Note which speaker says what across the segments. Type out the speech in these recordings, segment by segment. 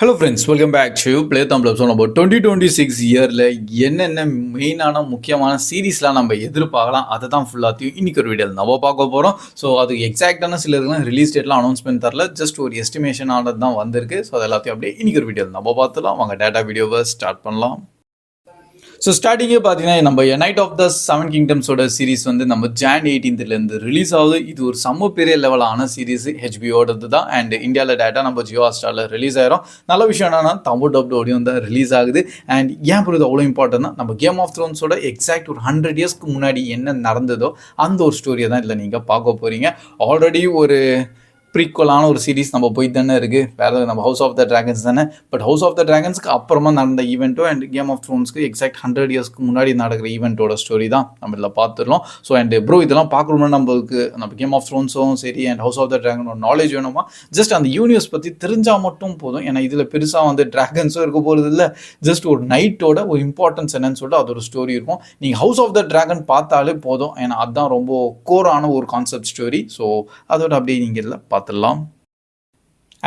Speaker 1: Hello friends, welcome back to play Tamil. So நம்ம 2026 இயரில் என்னென்ன மெயினான முக்கியமான சீரீஸ்லாம் நம்ம எதிர்பார்க்கலாம், அதை தான் ஃபுல்லாத்தையும் இன்றைக்கி ஒரு வீடியோவில் நம்ம பார்க்க போகிறோம். ஸோ அது எக்ஸாக்டான சில இதெல்லாம் ரிலீஸ் டேட்லாம் அனௌன்ஸ்மெண்ட் தரல, ஜஸ்ட் ஒரு எஸ்டிமேஷன் ஆனது தான் வந்திருக்கு. ஸோ அது எல்லாத்தையும் அப்படியே இன்றைக்கி ஒரு வீடியோவில் நம்ம பார்த்துலாம். வாங்க டேட்டா வீடியோவை ஸ்டார்ட் பண்ணலாம். ஸோ ஸ்டார்டிங்கே பார்த்தீங்கன்னா நம்ம நைட் ஆஃப் த செவன் கிங்டம்ஸோட சீரிஸ் வந்து நம்ம Jan 18th ரிலீஸ் ஆகுது. இது ஒரு செம்ம பெரிய லெவலான சீரிஸ், ஹெச்பிஓடது தான். அண்ட் இந்தியாவில் டேட்டா நம்ம ஜியோ ஹாட்ஸ்டாரில் ரிலீஸ் ஆயிரும். நல்ல விஷயம் என்னன்னா தமிழ் டப்டோடையும் தான் ரிலீஸ் ஆகுது. அண்ட் ஏன் இது அவ்வளோ இம்பார்ட்டன்ட்னா, நம்ம கேம் ஆஃப் த்ரோன்ஸோட எக்ஸாக்ட் ஒரு 100 இயர்ஸ்க்கு முன்னாடி என்ன நடந்ததோ அந்த ஒரு ஸ்டோரியை தான் இதில் நீங்கள் பார்க்க போகிறீங்க. ஆல்ரெடி ஒரு ப்ரீக்வலான ஒரு சீரிஸ் நம்ம போய் தானே இருக்குது, வேறு நம்ம ஹவுஸ் ஆஃப் த ட்ராகன்ஸ் தானே. பட் ஹவுஸ் ஆஃப் த ட்ராகன்ஸ்க்கு அப்புறமா நடந்த ஈவெண்ட்டோ அண்ட் கேம் ஆஃப் த்ரோன்ஸ்க்கு எக்ஸாக்ட் 100 இயர்ஸ்க்கு முன்னாடி நடக்கிற ஈவெண்ட்டோட ஸ்டோரி தான் நம்ம இதில் பார்த்துடலாம். ஸோ அண்ட் ப்ரோ இதெல்லாம் பார்க்கணும்னா நம்மளுக்கு நம்ம கேம் ஆஃப் த்ரோன்ஸும் சரி அண்ட் ஹவுஸ் ஆஃப் த ட்ராகனோட நாலேஜ் வேணுமா, ஜஸ்ட் அந்த யூனிவர்ஸ் பற்றி தெரிஞ்சால் மட்டும் போதும். ஏன்னா இதில் பெருசாக வந்து ட்ராகன்ஸும் இருக்க போகிறது இல்லை, ஜஸ்ட் ஒரு நைட்டோட ஒரு இம்பார்ட்டன்ஸ் என்னன்னு சொல்லிட்டு அது ஒரு ஸ்டோரி இருக்கும். நீங்கள் ஹவுஸ் ஆஃப் த ட்ராகன் பார்த்தாலே போதும், ஏன்னா அதுதான் ரொம்ப கோரான ஒரு கான்செப்ட் ஸ்டோரி. ஸோ அதோட அப்படியே நீங்கள் இதில் பார்த்துடலாம்.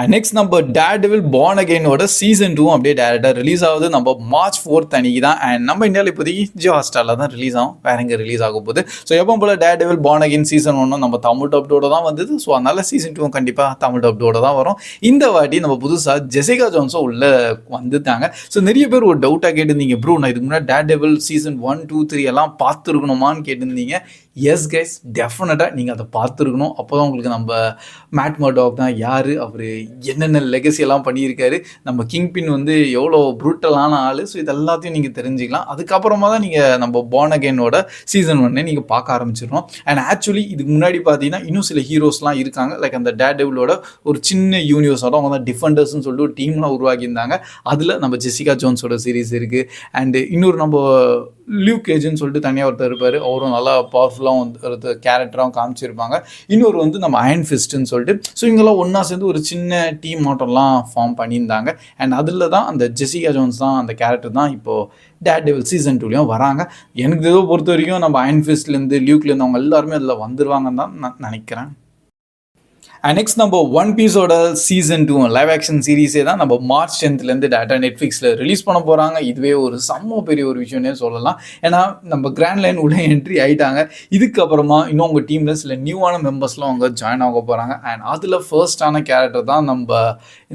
Speaker 1: அண்ட் நெக்ஸ்ட் நம்ம டேர்டெவில் பார்ன் அகெயினோட சீசன் 2 அப்படியே டேரக்டாக ரிலீஸ் ஆகுது. நம்ம March 4th அன்னைக்கு தான். அண்ட் நம்ம இந்தியாவில் இப்போதைக்கு ஜியோ ஹாட்ஸ்டாரில் தான் ரிலீஸ் ஆகும், வேற எங்கே ரிலீஸ் ஆக போகுது. ஸோ எப்போ போல் டேர்டெவில் பார்ன் அகெயின் சீசன் 1 நம்ம தமிழ் டப்டோட தான் வந்தது. ஸோ அதனால சீசன் 2 கண்டிப்பாக தமிழ் டப்டோட தான் வரும். இந்த வாட்டி நம்ம புதுசாக ஜெசிகா ஜோன்ஸும் உள்ளே வந்துட்டாங்க. ஸோ நிறைய பேர் ஒரு டவுட்டாக கேட்டிருந்தீங்க, ப்ரூ நான் இதுக்கு முன்னாடி டேர்டெவில் சீசன் 1, 2, 3 எல்லாம் பார்த்துருக்கணுமான்னு கேட்டிருந்தீங்க. எஸ் கைஸ், டெஃபினட்டாக நீங்கள் அதை பார்த்துருக்கணும். அப்போ தான் உங்களுக்கு நம்ம மேட் மர்டாக் தான் யார், அவர் என்னென்ன லெகசி எல்லாம் பண்ணியிருக்காரு, நம்ம கிங் பின் வந்து எவ்வளோ ப்ரூட்டலான ஆள், ஸோ இது எல்லாத்தையும் நீங்கள் தெரிஞ்சுக்கலாம். அதுக்கப்புறமா தான் நீங்கள் நம்ம பார்ன் அகெயினோட சீசன் 1 நீங்கள் பார்க்க ஆரம்பிச்சிடணும். அண்ட் ஆக்சுவலி இதுக்கு முன்னாடி பார்த்தீங்கன்னா இன்னும் சில ஹீரோஸ்லாம் இருக்காங்க. லைக் அந்த டேர்டெவிலோட ஒரு சின்ன யூனிவர்ஸோட அவங்க தான் டிஃபெண்டர்ஸ்னு சொல்லிட்டு ஒரு டீம்லாம் உருவாக்கியிருந்தாங்க. அதில் நம்ம ஜெசிகா ஜோன்ஸோட சீரீஸ் இருக்குது. அண்டு இன்னொரு நம்ம லியூக் கேஜ்னு சொல்லிட்டு தனியாக ஒருத்தர் இருப்பார், அவரும் நல்லா பவர்ஃபுல்லாக ஒருத்தர் கேரக்டராகவும் காமிச்சிருப்பாங்க. இன்னொரு வந்து நம்ம அயன் ஃபிஸ்ட்னு சொல்லிட்டு. ஸோ இவங்கெல்லாம் ஒன்றா சேர்ந்து ஒரு சின்ன டீம் ஆட்டம்லாம் ஃபார்ம் பண்ணியிருந்தாங்க. அண்ட் அதில் தான் அந்த ஜெசிகா ஜோன்ஸ் தான் அந்த கேரக்டர் தான் இப்போது டேர்டெவில் சீசன் 2லையும் வராங்க. எனக்கு ஏதோ பொறுத்த வரைக்கும் நம்ம அயன் ஃபிஸ்ட்லேருந்து லியூக்லேருந்து அவங்க எல்லாருமே அதில் வந்துடுவாங்கன்னு தான் நான் நினைக்கிறேன். அண்ட் நெக்ஸ்ட் நம்ம ஒன் பீஸோட சீசன் 2 லைவ் ஆக்ஷன் சீரீஸே தான் நம்ம March 10th டேட்டா நெட்ஃப்ளிக்ஸில் ரிலீஸ் பண்ண போகிறாங்க. இதுவே ஒரு செம்ம பெரிய ஒரு விஷயம்னே சொல்லலாம். ஏன்னா நம்ம கிராண்ட் லைன் உள்ள என்ட்ரி ஆகிட்டாங்க. இதுக்கப்புறமா இன்னும் உங்கள் டீமில் சில நியூவான மெம்பர்ஸ்லாம் அவங்க ஜாயின் ஆக போகிறாங்க. அண்ட் அதில் ஃபர்ஸ்டான கேரக்டர் தான் நம்ம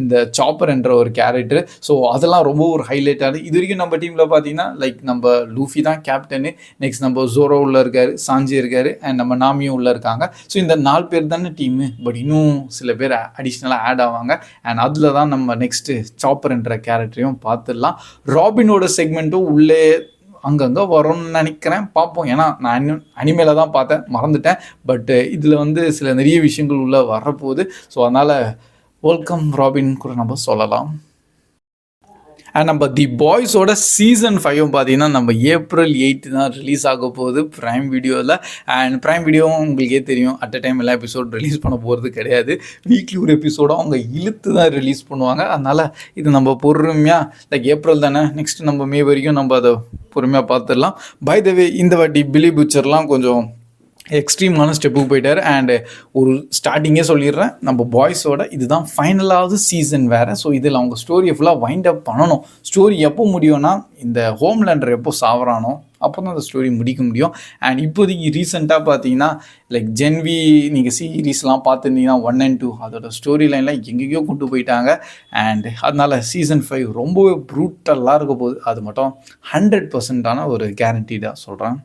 Speaker 1: இந்த சாப்பர் என்ற ஒரு கேரக்டர். ஸோ அதெல்லாம் ரொம்ப ஒரு ஹைலைட்டானது. இது வரைக்கும் நம்ம டீமில் பார்த்தீங்கன்னா லைக் நம்ம லூஃபி தான் கேப்டனு, நெக்ஸ்ட் நம்ம ஜோரோ உள்ள இருக்காரு, சாஞ்சி இருக்காரு, அண்ட் நம்ம நாமியும் உள்ள இருக்காங்க. ஸோ இந்த 4 பேர் தானே டீமு. பட் இன்னும் சில பேர் அடிஷ்னலாக ஆட் ஆவாங்க. அண்ட் அதில் தான் நம்ம நெக்ஸ்ட்டு சாப்பர் என்ற கேரக்டரையும் பார்த்துடலாம். ராபினோட செக்மெண்ட்டும் உள்ளே அங்கங்கே வரும்னு நினைக்கிறேன், பார்ப்போம். ஏன்னா நான் அனிமேல தான் பார்த்தேன், மறந்துட்டேன். பட் இதில் வந்து சில நிறைய விஷயங்கள் உள்ளே வரப்போகுது. ஸோ அதனால் வெல்கம் ராபின் கூட நம்ம சொல்லலாம். அண்ட் நம்ம தி பாய்ஸோட சீசன் 5 பார்த்தீங்கன்னா நம்ம April 8 தான் ரிலீஸ் ஆக போகுது ப்ரைம் வீடியோவில். அண்ட் ப்ரைம் வீடியோவும் உங்களுக்கே தெரியும், அட் அ டைம் எல்லா எபிசோட் ரிலீஸ் பண்ண போகிறது கிடையாது. வீக்லி ஒரு எபிசோடும் அவங்க இழுத்து தான் ரிலீஸ் பண்ணுவாங்க. அதனால் இது நம்ம பொறுமையாக லைக் ஏப்ரல் தானே, நெக்ஸ்ட் நம்ம மே வரைக்கும் நம்ம அதை பொறுமையாக பார்த்துடலாம். பை த வே இந்த வாட்டி பிலி புச்சர்லாம் கொஞ்சம் எக்ஸ்ட்ரீமான ஸ்டெப்புக்கு போயிட்டார். அண்டு ஒரு ஸ்டார்டிங்கே சொல்லிடுறேன், நம்ம பாய்ஸோட இதுதான் ஃபைனலாவது சீசன் வேறு. ஸோ இதில் அவங்க ஸ்டோரியை ஃபுல்லாக வைண்ட் அப் பண்ணணும். ஸ்டோரி எப்போ முடியும்னா, இந்த ஹோம்லேண்டர் எப்போ சாவறானோ அப்போ தான் அந்த ஸ்டோரி முடிக்க முடியும். அண்ட் இப்போதைக்கு ரீசெண்டாக பார்த்தீங்கன்னா லைக் ஜென்வி நீங்கள் சீரீஸ்லாம் பார்த்துருந்தீங்கன்னா 1 and 2 அதோட ஸ்டோரி லைன்லாம் எங்கேயோ கொண்டு போயிட்டாங்க. அண்ட் அதனால் சீசன் 5 ரொம்பவே ப்ரூட்டலாக இருக்க போகுது. அது மட்டும் 100% ஒரு கேரண்டீடாக சொல்கிறேன்.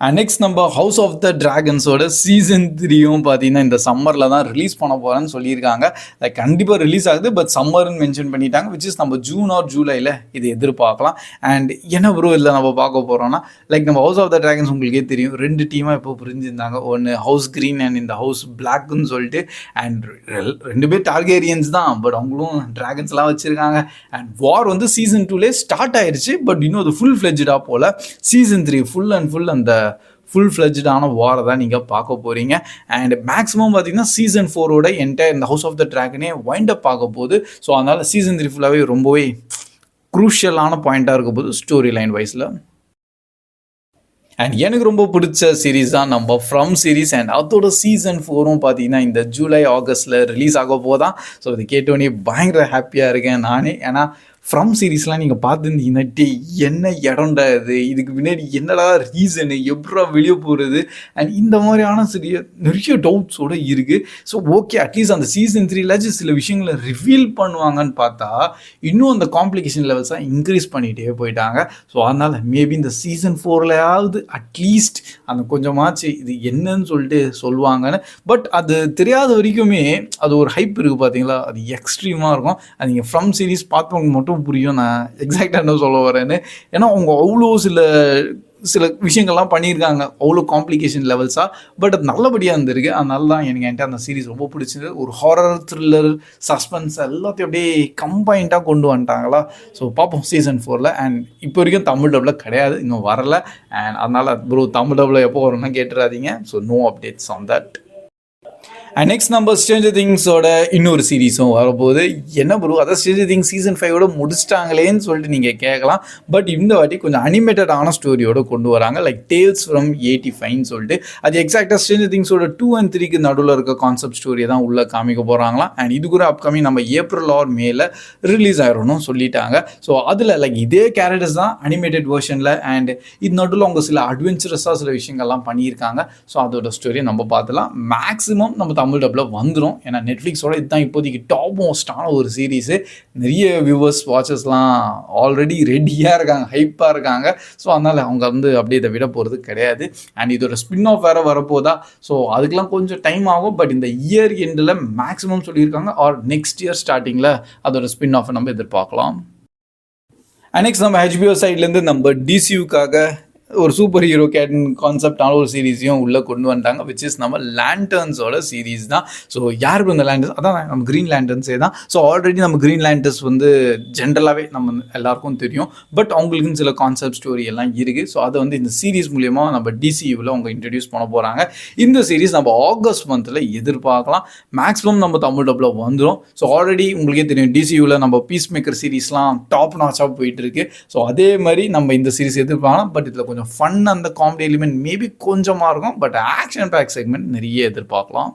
Speaker 1: அண்ட் நெக்ஸ்ட் நம்ம ஹவுஸ் ஆஃப் த ட்ராகன்ஸோட சீசன் 3யும் பார்த்தீங்கன்னா இந்த சம்மரில் தான் ரிலீஸ் பண்ண போகிறேன்னு சொல்லியிருக்காங்க. லைக் கண்டிப்பாக ரிலீஸ் ஆகுது, பட் சம்மர்னு மென்ஷன் பண்ணிட்டாங்க, விச் இஸ் நம்ம ஜூன் ஆர் ஜூலையில் இது எதிர்பார்க்கலாம். அண்ட் என்ன ப்ரோ இதில் நம்ம பார்க்க போகிறோம்னா, லைக் நம்ம ஹவுஸ் ஆஃப் த ட்ராகன்ஸ் உங்களுக்கே தெரியும் 2 டீமாக இப்போ புரிஞ்சிருந்தாங்க. ஒன்று ஹவுஸ் க்ரீன் அண்ட் இந்த ஹவுஸ் பிளாக்னு சொல்லிட்டு. அண்ட் 2 பேர் டார்கேரியன்ஸ் தான், பட் அவங்களும் ட்ராகன்ஸ்லாம் வச்சுருக்காங்க. அண்ட் வார் வந்து சீசன் 2லே ஸ்டார்ட் ஆயிடுச்சு, பட் இன்னும் அது ஃபுல் ஃப்ளெஜ்டாக போல். சீசன் 3 ஃபுல் அண்ட் ஃபுல் அந்த ஃபுல் ஃப்ளெஜ்டான வாரை தான் நீங்கள் பார்க்க போகிறீங்க. அண்ட் மேக்ஸிமம் பார்த்தீங்கன்னா சீசன் 4ஓட என்டையர் இந்த ஹவுஸ் ஆஃப் த ட்ராகனே வைண்ட் அப் ஆக போகுது. ஸோ அதனால் சீசன் 3 ஃபுல்லாகவே ரொம்பவே க்ரூஷியலான பாயிண்ட்டாக இருக்க போகுது ஸ்டோரி லைன் வைஸில். அண்ட் எனக்கு ரொம்ப பிடிச்ச சீரீஸ் தான் நம்ம ஃப்ரம் சீரீஸ். அண்ட் அதோட சீசன் 4ம் பார்த்தீங்கன்னா இந்த ஜூலை ஆகஸ்ட்டில் ரிலீஸ் ஆக போதான். ஸோ இது கேட்டோன்னே பயங்கர ஹாப்பியாக இருக்கேன் நானே. ஏன்னா ஃப்ரம் சீரீஸ்லாம் நீங்கள் பார்த்துருந்தீங்கன்னா என்ன இடம்டா இதுக்கு பின்னாடி என்னடா ரீசனு, எப்படா வெளியே போகிறது, அண்ட் இந்த மாதிரியான நிறைய டவுட்ஸோடு இருக்குது. ஸோ ஓகே, அட்லீஸ்ட் அந்த சீசன் 3 சில விஷயங்களை ரிவீல் பண்ணுவாங்கன்னு பார்த்தா இன்னும் அந்த காம்ப்ளிகேஷன் லெவல்ஸாக இன்க்ரீஸ் பண்ணிகிட்டே போயிட்டாங்க. ஸோ அதனால் மேபி இந்த சீசன் 4லையாவது அட்லீஸ்ட் அந்த கொஞ்சமாச்சு இது என்னன்னு சொல்லிட்டு சொல்லுவாங்கன்னு. பட் அது தெரியாத வரைக்குமே அது ஒரு ஹைப் இருக்குது பார்த்தீங்களா, அது எக்ஸ்ட்ரீமாக இருக்கும். அது நீங்கள் ஃப்ரம் சீரீஸ் பார்த்தவங்க மட்டும் புரியும் நான் எக்ஸாக்டாக என்ன சொல்ல வரேன்னு. ஏன்னா அவங்க அவ்வளோ சில விஷயங்கள்லாம் பண்ணியிருக்காங்க, அவ்வளோ காம்ப்ளிகேஷன் லெவல்ஸாக. பட் அது நல்லபடியாக இருந்திருக்கு. அதனால தான் என்கிட்ட அந்த சீரீஸ் ரொம்ப பிடிச்சது. ஒரு ஹாரர், த்ரில்லர், சஸ்பென்ஸ் எல்லாத்தையும் அப்படியே கம்பைண்டாக கொண்டு வந்துட்டாங்களா. ஸோ பார்ப்போம் சீசன் 4ல். அண்ட் இப்போ வரைக்கும் தமிழ் டப்பில் கிடையாது, இன்னும் வரல. அண்ட் அதனால் ப்ரோ தமிழ் டப்பில் எப்போ வரும்னா கேட்டுறாதீங்க. So no updates on that. And next நம்ம ஸ்ட்ரேஞ்சர் திங்ஸோட இன்னொரு சீரீஸும் வரப்போகுது. என்ன ப்ரோ அதான் ஸ்ட்ரேஞ்சர் திங்ஸ் சீசன் 5ஓட முடிச்சிட்டாங்களேன்னு சொல்லிட்டு நீங்கள் கேட்கலாம். பட் இந்த வாட்டி கொஞ்சம் அனிமேட்டடான ஸ்டோரியோடு கொண்டு வராங்க, லைக் டேல்ஸ் ஃப்ரம் 85ன்னு சொல்லிட்டு. அது எக்ஸாக்டாக ஸ்ட்ரேஞ்சர் திங்ஸோட 2 and 3க்கு நடுவில் இருக்க கான்செப்ட் ஸ்டோரியை தான் உள்ளே காமிக்க போகிறாங்களாம். அண்ட் இது கூட அப்கமிங் நம்ம ஏப்ரல் ஆர் மேல ரிலீஸ் ஆகிடணும் சொல்லிட்டாங்க. ஸோ அதில் லைக் இதே கேரக்டர்ஸ் தான் அனிமேட்டட் வெர்ஷனில். அண்ட் இது நடுவில் அவங்க சில அட்வென்ச்சரஸாக சில விஷயங்கள்லாம் பண்ணியிருக்காங்க. ஸோ அதோட ஸ்டோரியை நம்ம பார்த்துலாம். மேக்ஸிமம் நம்ம தமிழ் டப்பில் வந்துடும். ஏன்னா நெட்ஃப்ளிக்ஸோட இதுதான் இப்போதைக்கு டாப் மோஸ்டான ஒரு சீரீஸு. நிறைய வியூவர்ஸ், வாட்சர்ஸ்லாம் ஆல்ரெடி ரெடியாக இருக்காங்க, ஹைப்பாக இருக்காங்க. ஸோ அதனால் அவங்க அப்படியே இதை விட போகிறது கிடையாது. அண்ட் இதோட ஸ்பின் ஆஃப் வேறு வரப்போதா. ஸோ அதுக்கெலாம் கொஞ்சம் டைம் ஆகும். பட் இந்த இயர் எண்டில் மேக்ஸிமம் சொல்லியிருக்காங்க, ஆர் நெக்ஸ்ட் இயர் ஸ்டார்டிங்கில் அதோட ஸ்பின் ஆஃபை நம்ம எதிர்பார்க்கலாம். அண்ட் நெக்ஸ்ட் நம்ம HBO சைட்லேருந்து நம்ம DCUக்காக ஒரு சூப்பர் ஹீரோ கான்செப்டான ஒரு சீரீஸையும் உள்ளே கொண்டு வந்துட்டாங்க, விச் இஸ் நம்ம லேண்டர்ன்ஸோட சீரீஸ் தான். ஸோ யார் இந்த லேண்டர்ஸ், அதான் நம்ம க்ரீன் லேண்டர்ன்ஸே தான். ஸோ ஆல்ரெடி நம்ம க்ரீன் லேண்டர்ஸ் ஜென்ரலாகவே நம்ம எல்லாருக்கும் தெரியும். பட் அவங்களுக்குன்னு சில கான்செப்ட் ஸ்டோரி எல்லாம் இருக்குது. ஸோ அதை இந்த சீரீஸ் மூலியமாக நம்ம DCUவில் அவங்க இன்ட்ரடியூஸ் பண்ண போகிறாங்க. இந்த சீரீஸ் நம்ம ஆகஸ்ட் மந்தில் எதிர்பார்க்கலாம். மேக்ஸிமம் நம்ம தமிழ் டப்பில் வந்துடும். ஸோ ஆல்ரெடி உங்களுக்கே தெரியும் DCUவில் நம்ம பீஸ் மேக்கர் சீரீஸ்லாம் டாப் நாச்சாக போயிட்டு இருக்கு. ஸோ அதே மாதிரி நம்ம இந்த சீரீஸ் எதிர்பார்க்கலாம். பட் இதில் கொஞ்சம் ஃபன், அந்த காமெடி எலிமெண்ட் மேபி கொஞ்சமாக இருக்கும். பட் ஆக்ஷன் பேக் செக்மெண்ட் நிறைய எதிர்பார்க்கலாம்.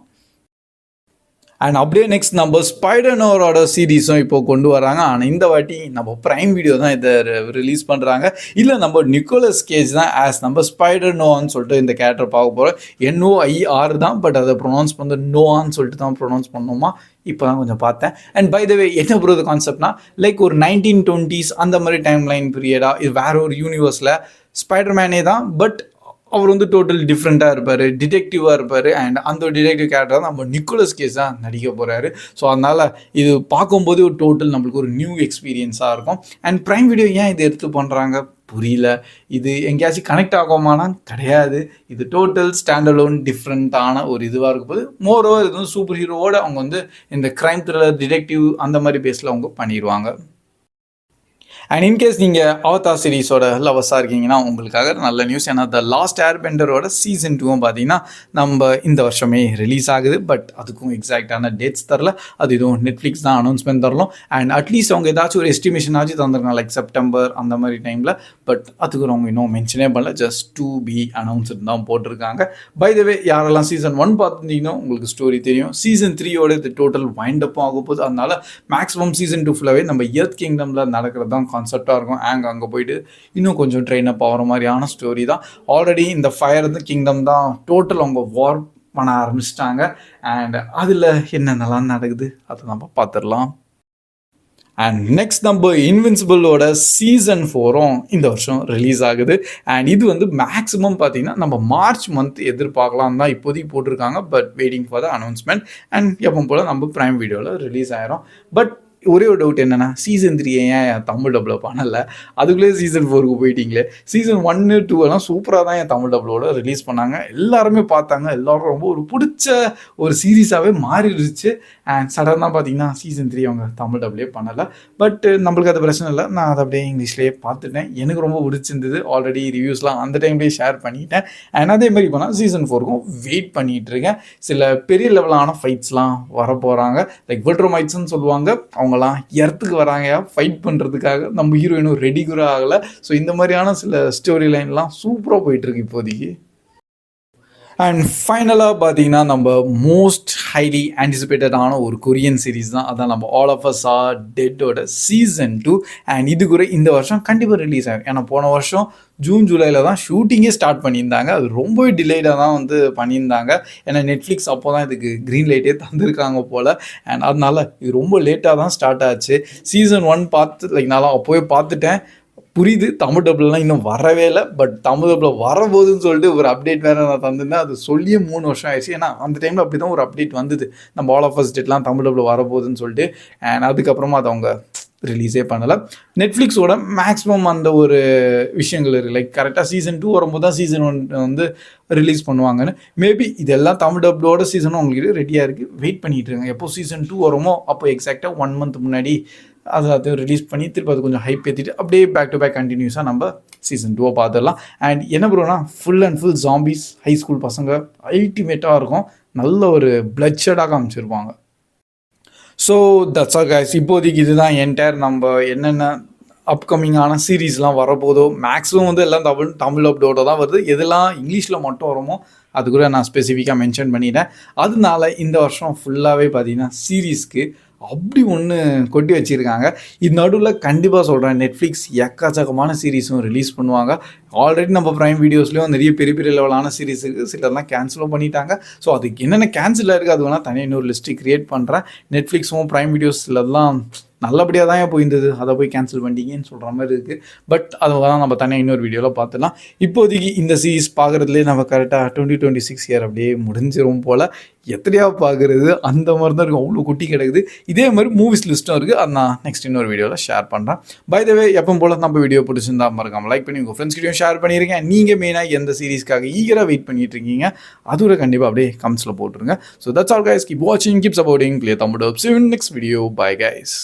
Speaker 1: அண்ட் அப்படியே நெக்ஸ்ட் நம்ம ஸ்பைடர்-நோரோட சீரீஸும் இப்போ கொண்டு வராங்க. ஆனால் இந்த வாட்டி நம்ம பிரைம் வீடியோ தான் இதை ரிலீஸ் பண்ணுறாங்க. இல்லை நம்ம நிக்கோலஸ் கேஜ் தான் ஆஸ் நம்ம ஸ்பைடர்-நோன்னு சொல்லிட்டு இந்த கேரக்டர் பார்க்க போகிறோம். NOIR தான், பட் அதை ப்ரொனவுன்ஸ் பண்ண நோவான்னு சொல்லிட்டு தான் ப்ரொனவுன்ஸ் பண்ணோமா, இப்போ தான் கொஞ்சம் பார்த்தேன். அண்ட் பை த வே என்ன ப்ரோ கான்செப்ட்னா, லைக் ஒரு 1920s அந்த மாதிரி டைம் லைன் பீரியடாக இது வேற ஒரு யூனிவர்ஸில் ஸ்பைடர்மேனே தான். பட் அவர் டோட்டல் டிஃப்ரெண்ட்டாக இருப்பார், டிடெக்டிவாக இருப்பார். அண்ட் அந்த டிடெக்டிவ் கேரக்டர் தான் நம்ம நிக்கோலஸ் கேஜ் தான் நடிக்க போகிறாரு. ஸோ அதனால் இது பார்க்கும்போது ஒரு டோட்டல் நம்மளுக்கு ஒரு நியூ எக்ஸ்பீரியன்ஸாக இருக்கும். அண்ட் பிரைம் வீடியோ ஏன் இது எடுத்து பண்ணுறாங்க புரியல. இது எங்கேயாச்சும் கனெக்ட் ஆகுமானா கிடையாது. இது டோட்டல் ஸ்டாண்டலோன் டிஃப்ரெண்ட்டான ஒரு இதுவாக இருக்கும் போது மோரோவர் இது சூப்பர் ஹீரோவோட அவங்க இந்த கிரைம் த்ரில்லர், டிடெக்டிவ் அந்த மாதிரி பேஸில் அவங்க பண்ணிடுவாங்க. அண்ட் இன்கேஸ் நீங்கள் அவதார் சீரீஸோட லவர்ஸாக இருக்கீங்கன்னா உங்களுக்காக நல்ல நியூஸ். ஏன்னா த லாஸ்ட் ஏர்பெண்டரோட சீசன் 2 பார்த்தீங்கன்னா நம்ம இந்த வருஷமே ரிலீஸ் ஆகுது. பட் அதுக்கும் எக்ஸாக்டான டேட்ஸ் தரல. அது இதுவும் நெட்ஃப்ளிக்ஸ் தான் அனௌன்ஸ்மெண்ட் தரலாம். அண்ட் அட்லீஸ்ட் அவங்க ஏதாச்சும் ஒரு எஸ்டிமேஷன் ஆச்சு தந்துருக்காங்க, லைக் செப்டம்பர் அந்த மாதிரி டைமில். பட் அதுக்கு அவங்க இன்னும் மென்ஷனே பண்ணல, ஜஸ்ட் டு பி அனௌன்ஸ்டு தான் போட்டிருக்காங்க. பை த வே யாரெல்லாம் சீசன் 1 பார்த்துருந்தீங்கன்னா உங்களுக்கு ஸ்டோரி தெரியும். சீசன் 3யோட இது டோட்டல் வைண்டப்பும் ஆக போகுது. அதனால மேக்ஸிமம் சீசன் 2 ஃபுல்லாகவே நம்ம எர்த் கிங்டமில் நடக்கிறது தான் கான்செப்டாக இருக்கும். அங்கே போயிட்டு இன்னும் கொஞ்சம் ட்ரெயின் அப் ஆகிற மாதிரியான ஸ்டோரி தான். ஆல்ரெடி இந்த ஃபயர் கிங்டம் தான் டோட்டல் அவங்க வார் பண்ண ஆரம்பிச்சிட்டாங்க. அண்ட் அதில் என்னென்னலாம் நடக்குது அதை நம்ம பார்த்துடலாம். அண்ட் நெக்ஸ்ட் நம்ம இன்வின்சிபிளோட சீசன் 4ம் இந்த வருஷம் ரிலீஸ் ஆகுது. அண்ட் இது மேக்ஸிமம் பார்த்தீங்கன்னா நம்ம மார்ச் மந்த் எதிர்பார்க்கலாம் தான் இப்போதைக்கு போட்டிருக்காங்க. But waiting for the announcement. And எப்போ போல் நம்ம பிரைம் வீடியோவில் ரிலீஸ் ஆயிரும். பட் ஒரே ஒரு டவுட் என்னென்னா, சீசன் 3 ஏன் தமிழ் டப்பில் பண்ணலை? அதுக்குள்ளே சீசன் 4க்கு போயிட்டீங்களே. சீசன் 1, 2 எல்லாம் சூப்பராக தான் என் தமிழ் டப்பிலோட ரிலீஸ் பண்ணாங்க. எல்லாருமே பார்த்தாங்க. எல்லோரும் ரொம்ப ஒரு பிடிச்ச ஒரு சீரீஸாகவே மாறிடுச்சு. அண்ட் சடனாக பார்த்தீங்கன்னா சீசன் 3 அவங்க தமிழ் டப்லேயே பண்ணலை. பட் நம்மளுக்கு அது பிரச்சனை இல்லை. நான் அதை அப்படியே இங்கிலீஷ்லேயே பார்த்துட்டேன். எனக்கு ரொம்ப பிடிச்சிருந்தது. ஆல்ரெடி ரிவ்யூஸ்லாம் அந்த டைம்லேயே ஷேர் பண்ணிட்டேன். அண்ட் அதே மாதிரி போனால் சீசன் 4க்கும் வெயிட் பண்ணிகிட்டு இருக்கேன். சில பெரிய லெவலான ஃபைட்ஸ்லாம் வர போகிறாங்க. லைக் வில்ட்ரோமைட்ஸ்ன்னு சொல்லுவாங்க. அவங்க நம்மலாம் எர்த்துக்கு வராங்க ஃபைட் பண்ணுறதுக்காக, நம்ம ஹீரோ இன்னும் ரெடி கூட ஆகலை. ஸோ இந்த மாதிரியான சில ஸ்டோரி லைன்லாம் சூப்பராக போயிட்டுருக்கு இப்போதைக்கு. அண்ட் ஃபைனலாக பார்த்தீங்கன்னா நம்ம மோஸ்ட் ஹைலி ஆன்டிசிபேட்டடான ஒரு கொரியன் சீரீஸ் தான். அதான் நம்ம ஆல் ஆஃப் அஸ் ஆர் டெட்டோட சீசன் 2. அண்ட் இது கூட இந்த வருஷம் கண்டிப்பாக ரிலீஸ் ஆகும். ஏன்னா போன வருஷம் ஜூன் ஜூலையில் தான் ஷூட்டிங்கே ஸ்டார்ட் பண்ணியிருந்தாங்க. அது ரொம்பவே டிலேடாக தான் வந்து பண்ணியிருந்தாங்க. ஏன்னா நெட்ஃப்ளிக்ஸ் அப்போ தான் இதுக்கு க்ரீன் லைட்டே தந்திருக்காங்க போல். அண்ட் அதனால இது ரொம்ப லேட்டாக தான் ஸ்டார்ட் ஆச்சு. சீசன் 1 பார்த்து நான் அப்போவே பார்த்துட்டேன். புரியுது, தமிழ் டப்லாம் இன்னும் வரவே இல்லை. பட் தமிழ் டப்பில் வரபோதுன்னு சொல்லிட்டு ஒரு அப்டேட் வேறு நான் தந்திருந்தேன். அது சொல்லியே 3 வருஷம் ஆயிடுச்சு. ஏன்னா அந்த டைமில் அப்படி தான் ஒரு அப்டேட் வந்தது, நம்ம ஆல் ஆஃப் அஸ் டெட்லாம் தமிழ் டப்பில் வரபோகுதுன்னு சொல்லிட்டு. அண்ட் அதுக்கப்புறமா அதை அவங்க ரிலீஸே பண்ணலை. நெட்ஃப்ளிக்ஸோட மேக்ஸிமம் அந்த ஒரு விஷயங்கள் இருக்குது. லைக் கரெக்டாக சீசன் 2 வரும்போது தான் சீசன் 1 வந்து ரிலீஸ் பண்ணுவாங்கன்னு. மேபி இதெல்லாம் தமிழ் டப்ளோட சீசனும் உங்களுக்கு ரெடியாக இருக்குது, வெயிட் பண்ணிகிட்டு இருங்க. எப்போ சீசன் 2 வருமோ அப்போ எக்ஸாக்டாக 1 மந்த் முன்னாடி அதை ரிலீஸ் பண்ணி திருப்பி அது கொஞ்சம் ஹைப் ஏற்றிட்டு அப்படியே பேக் டு பேக் கண்டினியூஸாக நம்ம சீசன் 2 பார்த்துடலாம். அண்ட் என்ன ப்ரோனா full and full zombies, high school பசங்க, அல்டிமேட்டாக இருக்கும். நல்ல ஒரு பிளட்ஷெட்டாக காமிச்சிருப்பாங்க. So that's all guys. இப்போதைக்கு இதுதான் என்டையர் நம்ம என்னென்ன அப்கமிங்கான சீரீஸ்லாம் வரப்போதோ. மேக்ஸிமம் வந்து எல்லாம் தமிழ் அப்டோட தான் வருது. எதெல்லாம் இங்கிலீஷில் மட்டும் வருமோ அது கூட நான் ஸ்பெசிஃபிக்காக மென்ஷன் பண்ணிட்டேன். அதனால இந்த வருஷம் ஃபுல்லாகவே பார்த்தீங்கன்னா சீரீஸ்க்கு அப்படி ஒன்று கொட்டி வச்சுருக்காங்க. இது நடுவில் கண்டிப்பாக சொல்கிறேன், நெட்ஃப்ளிக்ஸ் எக்கச்சக்கமான சீரீஸும் ரிலீஸ் பண்ணுவாங்க. ஆல்ரெடி நம்ம ப்ரைம் வீடியோஸ்லேயும் நிறைய பெரிய பெரிய லெவலான சீரீஸ் இருக்குது, சிலர்லாம் கேன்சலும் பண்ணிட்டாங்க. ஸோ அதுக்கு என்னென்ன கேன்சலாக இருக்குது அது வேணால் தனியாக இன்னொரு லிஸ்ட்டு க்ரியேட் பண்ணுறேன். நெட்ஃப்ளிக்ஸும் ப்ரைம் வீடியோஸ்லாம் நல்லபடியாக தான் போயிருந்தது, அதை போய் கேன்சல் பண்ணிட்டீங்கன்னு சொல்கிற மாதிரி இருக்குது. பட் அதை தான் நம்ம தனியாக இன்னொரு வீடியோவில் பார்த்துலாம். இப்போதைக்கு இந்த சீரீஸ் பார்க்குறதுலேயே நம்ம கரெக்டாக 2026 இயர் அப்படியே முடிஞ்சிரும் போல். எத்தனையாக பார்க்குறது அந்த மாதிரி தான் இருக்கும், அவ்வளோ குட்டி கிடக்குது. இதே மாதிரி மூவிஸ் லிஸ்ட்டும் இருக்குது, அது நான் நெக்ஸ்ட் இன்னொரு வீடியோவில் ஷேர் பண்ணுறேன். பை த வே எப்போ போல் நம்ம வீடியோ பிடிச்சிருந்தா மறக்காம லைக் பண்ணி உங்கள் ஃப்ரெண்ட்ஸ்கிட்டையும் ஷேர் பண்ணியிருக்கேன். நீங்கள் மெயினாக எந்த சீரீஸ்க்காக ஈகராக வெயிட் பண்ணிட்டு இருக்கீங்க அதோட கண்டிப்பாக அப்படியே கமெண்ட்ஸில் போட்டுருங்க. So that's all guys, keep வாட்சிங், keep supporting play Tamil dub. See you in next video. Bye guys.